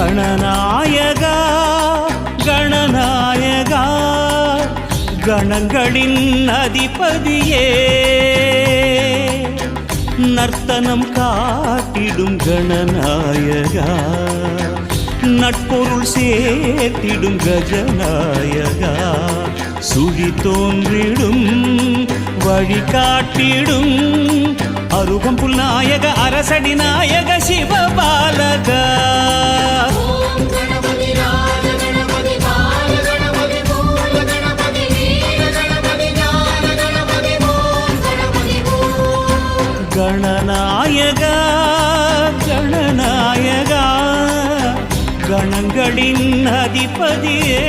கணநாயகா கணநாயகா கணங்களின் அதிபதியே நர்த்தனம் காட்டிடும் கணநாயகா நட்பொருள் சேர்த்திடும் கஜநாயகா சுழி தோன்றிடும் வழிகாட்டிடும் அருகம்புல் நாயக அரசடி நாயக சிவபாலகா கணநாயகா கணநாயகா கணங்களின் அதிபதியே